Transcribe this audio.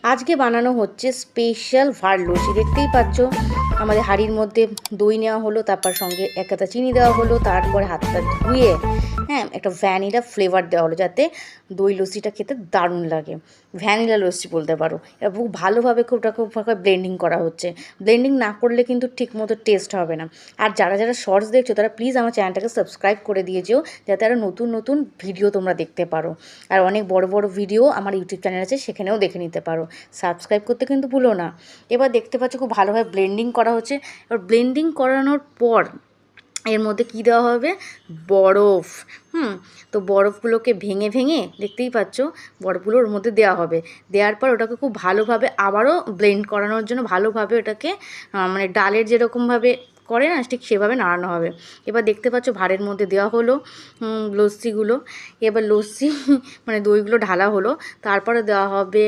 আজকে বানানো হচ্ছে স্পেশাল ভার লস্যি। দেখতেই পাচ্ছ আমাদের হাঁড়ির মধ্যে দই নেওয়া হলো, তারপর সঙ্গে এক কাতা চিনি দেওয়া হলো, তারপরে হাতটা ধুয়ে একটা ভ্যানিলা ফ্লেভার দেওয়া হলো যাতে দই লস্যিটা খেতে দারুণ লাগে। ভ্যানিলা লস্যি বলতে পারো। এটা খুব ভালোভাবে খুব ব্লেন্ডিং করা হচ্ছে। ব্লেন্ডিং না করলে কিন্তু ঠিকমতো টেস্ট হবে না। আর যারা যারা শর্টস দেখছো তারা প্লিজ আমার চ্যানেলটাকে সাবস্ক্রাইব করে দিয়ে যেও, যাতে আরও নতুন নতুন ভিডিও তোমরা দেখতে পারো। আর অনেক বড় বড় ভিডিও আমার ইউটিউব চ্যানেল আছে, সেখানেও দেখে নিতে পারো। সাবস্ক্রাইব করতে কিন্তু ভুলো না। এবার দেখতে পাচ্ছ খুব ভালোভাবে ব্লেন্ডিং করা হচ্ছে। এবার ব্লেন্ডিং করানোর পর এর মধ্যে কী দেওয়া হবে, বরফ। তো বরফগুলোকে ভেঙে ভেঙে দেখতেই পাচ্ছ বরফগুলো ওর মধ্যে দেওয়া হবে। দেওয়ার পর ওটাকে খুব ভালোভাবে আবারও ব্লেন্ড করানোর জন্য ভালোভাবে ওটাকে মানে ডালের যেরকমভাবে করে না, ঠিক সেভাবে নাড়ানো হবে। এবার দেখতে পাচ্ছ ভাঁড়ের মধ্যে দেওয়া হলো লস্যিগুলো। এবার লস্যি মানে দইগুলো ঢালা হলো, তারপরে দেওয়া হবে